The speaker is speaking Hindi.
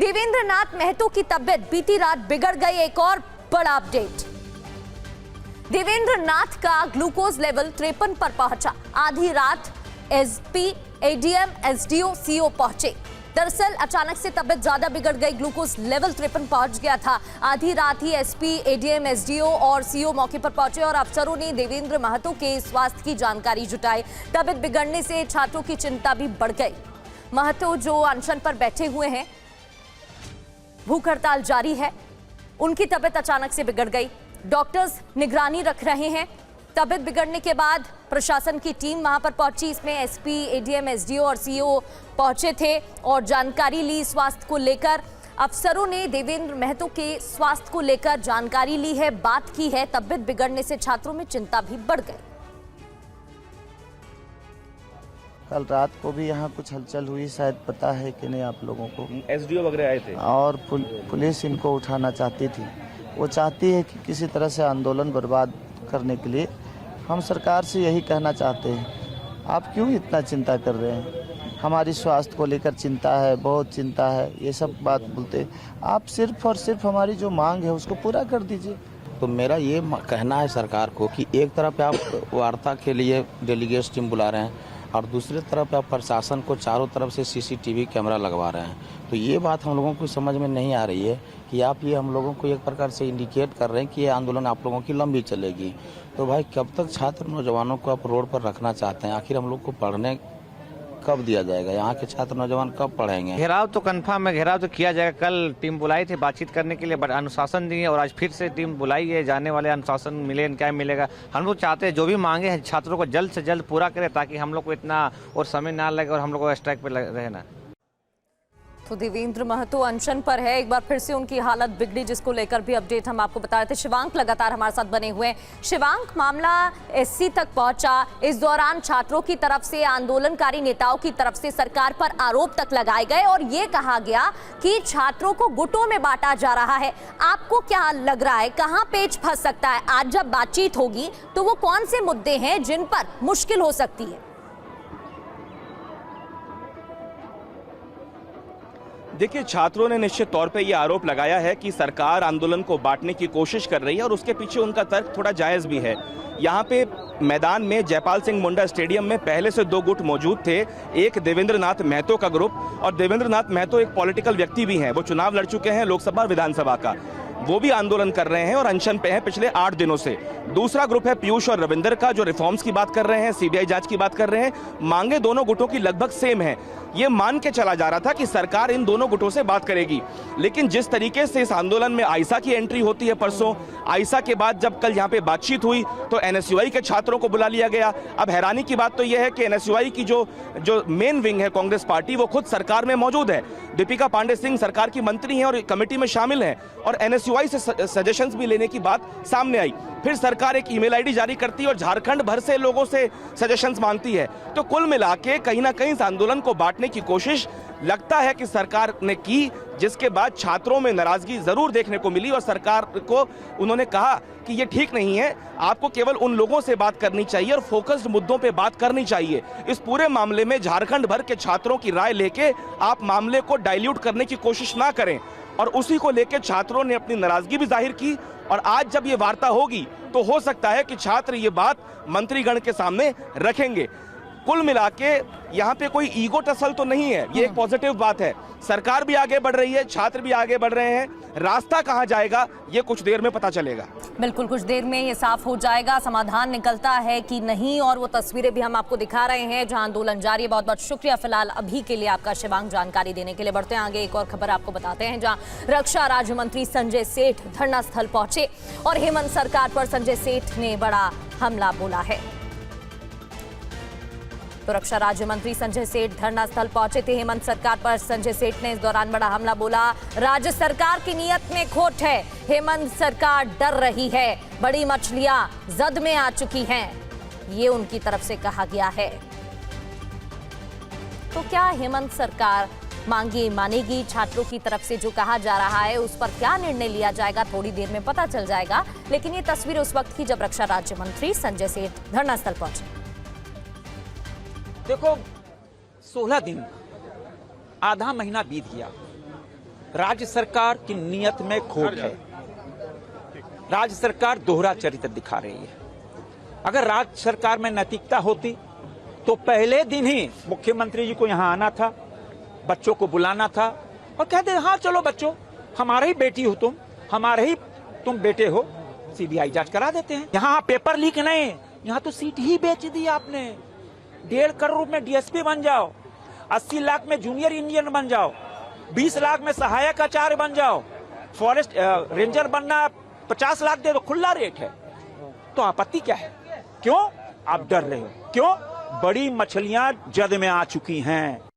देवेंद्र नाथ महतो की तबीयत बीती रात बिगड़ गई। एक और बड़ा अपडेट, देवेंद्र नाथ का ग्लूकोज लेवल 53 पर पहुंचा। आधी रात एसपी, एडीएम, एसडीओ, सीओ पहुंचे। दरअसल अचानक से तबीयत ज्यादा बिगड़ गई, ग्लूकोज लेवल 53 पहुंच गया था। आधी रात ही एसपी, एडीएम, एसडीओ और सीओ मौके पर पहुंचे और अफसरों ने देवेंद्र महतो के स्वास्थ्य की जानकारी जुटाई। तबीयत बिगड़ने से छात्रों की चिंता भी बढ़ गई। महतो जो अनशन पर बैठे हुए हैं, भूख हड़ताल जारी है, उनकी तबीयत अचानक से बिगड़ गई। डॉक्टर्स निगरानी रख रहे हैं। तबीयत बिगड़ने के बाद प्रशासन की टीम वहां पर पहुंची। इसमें एसपी, एडीएम, एसडीओ और सीओ पहुंचे थे और जानकारी ली स्वास्थ्य को लेकर। अफसरों ने देवेंद्र महतो के स्वास्थ्य को लेकर जानकारी ली है, बात की है। तबीयत बिगड़ने से छात्रों में चिंता भी बढ़ गई। कल रात को भी यहाँ कुछ हलचल हुई, शायद पता है कि नहीं आप लोगों को। एसडीओ वगैरह आए थे और पुलिस इनको उठाना चाहती थी। वो चाहती है कि किसी तरह से आंदोलन बर्बाद करने के लिए। हम सरकार से यही कहना चाहते हैं, आप क्यों इतना चिंता कर रहे हैं? हमारी स्वास्थ्य को लेकर चिंता है, बहुत चिंता है, ये सब बात बोलते। आप सिर्फ और सिर्फ हमारी जो मांग है उसको पूरा कर दीजिए। तो मेरा ये कहना है सरकार को कि एक तरफ आप वार्ता के लिए डेलीगेट्स टीम बुला रहे हैं और दूसरी तरफ आप प्रशासन को चारों तरफ से सीसीटीवी कैमरा लगवा रहे हैं। तो ये बात हम लोगों को समझ में नहीं आ रही है कि आप ये हम लोगों को एक प्रकार से इंडिकेट कर रहे हैं कि ये आंदोलन आप लोगों की लंबी चलेगी। तो भाई कब तक छात्र नौजवानों को आप रोड पर रखना चाहते हैं? आखिर हम लोग को पढ़ने कब दिया जाएगा? यहाँ के छात्र नौजवान कब पढ़ेंगे? घेराव तो कंफर्म है, घेराव तो किया जाएगा। कल टीम बुलाई थी बातचीत करने के लिए, बट अनुशासन दिए और आज फिर से टीम बुलाई है। जाने वाले अनुशासन मिले, क्या मिलेगा? हम लोग चाहते हैं जो भी मांगे हैं छात्रों को जल्द से जल्द पूरा करें, ताकि हम लोग को इतना और समय ना लगे और हम लोग को स्ट्राइक पे रहना। तो देवेंद्र महतो अनशन पर है। एक बार फिर से उनकी हालत बिगड़ी, जिसको लेकर भी अपडेट हम आपको बता रहे थे। शिवांक लगातार हमारे साथ बने हुए हैं। शिवांक, मामला एससी तक पहुंचा। इस दौरान छात्रों की तरफ से, आंदोलनकारी नेताओं की तरफ से सरकार पर आरोप तक लगाए गए और ये कहा गया कि छात्रों को गुटों में बांटा जा रहा है। आपको क्या लग रहा है, कहां पेच फंस सकता है? आज जब बातचीत होगी तो वो कौन से मुद्दे हैं जिन पर मुश्किल हो सकती है? देखिए, छात्रों ने निश्चित तौर पे ये आरोप लगाया है कि सरकार आंदोलन को बांटने की कोशिश कर रही है और उसके पीछे उनका तर्क थोड़ा जायज भी है। यहाँ पे मैदान में जयपाल सिंह मुंडा स्टेडियम में पहले से 2 गुट मौजूद थे। एक देवेंद्र नाथ महतो का ग्रुप, और देवेंद्र नाथ महतो एक पॉलिटिकल व्यक्ति भी हैं, वो चुनाव लड़ चुके हैं लोकसभा विधानसभा का। वो भी आंदोलन कर रहे हैं और अनशन पे हैं पिछले 8 दिनों से। दूसरा ग्रुप है पीयूष और रविंदर का, जो रिफॉर्म्स की बात कर रहे हैं, सीबीआई जांच की बात कर रहे हैं। मांगे दोनों गुटों की लगभग सेम है। ये मान के चला जा रहा था कि सरकार इन दोनों गुटों से बात करेगी, लेकिन जिस तरीके से इस आंदोलन में आइसा की एंट्री होती है परसों, आइसा के बाद जब कल यहाँ पे बातचीत हुई तो एनएसयूआई के छात्रों को बुला लिया गया। अब हैरानी की बात तो यह है कि एनएसयूआई की जो मेन विंग है कांग्रेस पार्टी, वो खुद सरकार में मौजूद है। दीपिका पांडे सिंह सरकार की मंत्री हैं और कमेटी में शामिल हैं, और एनएसयूआई से सजेशंस भी लेने की बात सामने आई। फिर सरकार एक ईमेल आईडी जारी करती है और झारखंड भर से लोगों से सजेशंस मांगती है। तो कुल मिला के कहीं ना कहीं इस आंदोलन को बांटने की कोशिश लगता है कि सरकार ने की, जिसके बाद छात्रों में नाराजगी जरूर देखने को मिली और सरकार को उन्होंने कहा कि ये ठीक नहीं है, आपको केवल उन लोगों से बात करनी चाहिए और फोकस्ड मुद्दों पे बात करनी चाहिए। इस पूरे मामले में झारखंड भर के छात्रों की राय लेके आप मामले को डाइल्यूट करने की कोशिश ना करें। और उसी को लेकर छात्रों ने अपनी नाराजगी भी जाहिर की। और आज जब ये वार्ता होगी तो हो सकता है कि छात्र ये बात मंत्रीगण के सामने रखेंगे। कुल मिला के यहाँ पे कोई ईगो टसल तो नहीं है, ये एक पॉजिटिव बात है। सरकार भी आगे बढ़ रही है, छात्र भी आगे बढ़ रहे हैं। रास्ता कहाँ जाएगा ये कुछ देर में पता चलेगा। बिल्कुल, कुछ देर में ये साफ हो जाएगा, समाधान निकलता है कि नहीं। और वो तस्वीरें भी हम आपको दिखा रहे हैं जहां आंदोलन जारी है। बहुत बहुत शुक्रिया फिलहाल अभी के लिए आपका शिवांग, जानकारी देने के लिए। बढ़ते हैं आगे, एक और खबर आपको बताते हैं जहां रक्षा राज्य मंत्री संजय सेठ धरना स्थल पहुंचे और हेमंत सरकार पर संजय सेठ ने बड़ा हमला बोला है। तो रक्षा राज्य मंत्री संजय सेठ धरना स्थल पहुंचे थे। हेमंत सरकार पर संजय सेठ ने इस दौरान बड़ा हमला बोला। राज्य सरकार की नीयत में खोट है, हेमंत सरकार डर रही है, बड़ी मछलियां जद में आ चुकी हैं, ये उनकी तरफ से कहा गया है। तो क्या हेमंत सरकार मांगे मानेगी? छात्रों की तरफ से जो कहा जा रहा है उस पर क्या निर्णय लिया जाएगा, थोड़ी देर में पता चल जाएगा। लेकिन ये तस्वीर उस वक्त की जब रक्षा राज्य मंत्री संजय सेठ धरना स्थल पहुंचे। देखो, 16 दिन, आधा महीना बीत गया। राज्य सरकार की नीयत में खोट है। राज्य सरकार दोहरा चरित्र दिखा रही है। अगर राज्य सरकार में नैतिकता होती तो पहले दिन ही मुख्यमंत्री जी को यहाँ आना था, बच्चों को बुलाना था और कहते हाँ चलो बच्चों, हमारे ही बेटी हो तुम, हमारे ही तुम बेटे हो, सीबीआई जांच करा देते हैं। यहाँ पेपर लीक नहीं, यहाँ तो सीट ही बेच दी आपने। 1.5 करोड़ में डीएसपी बन जाओ, 80 लाख में जूनियर इंजीनियर बन जाओ, 20 लाख में सहायक आचार्य बन जाओ, फॉरेस्ट रेंजर बनना 50 लाख दे दो, खुला रेट है। तो आपत्ति क्या है? क्यों आप डर रहे हो? क्यों? बड़ी मछलियां जद में आ चुकी हैं।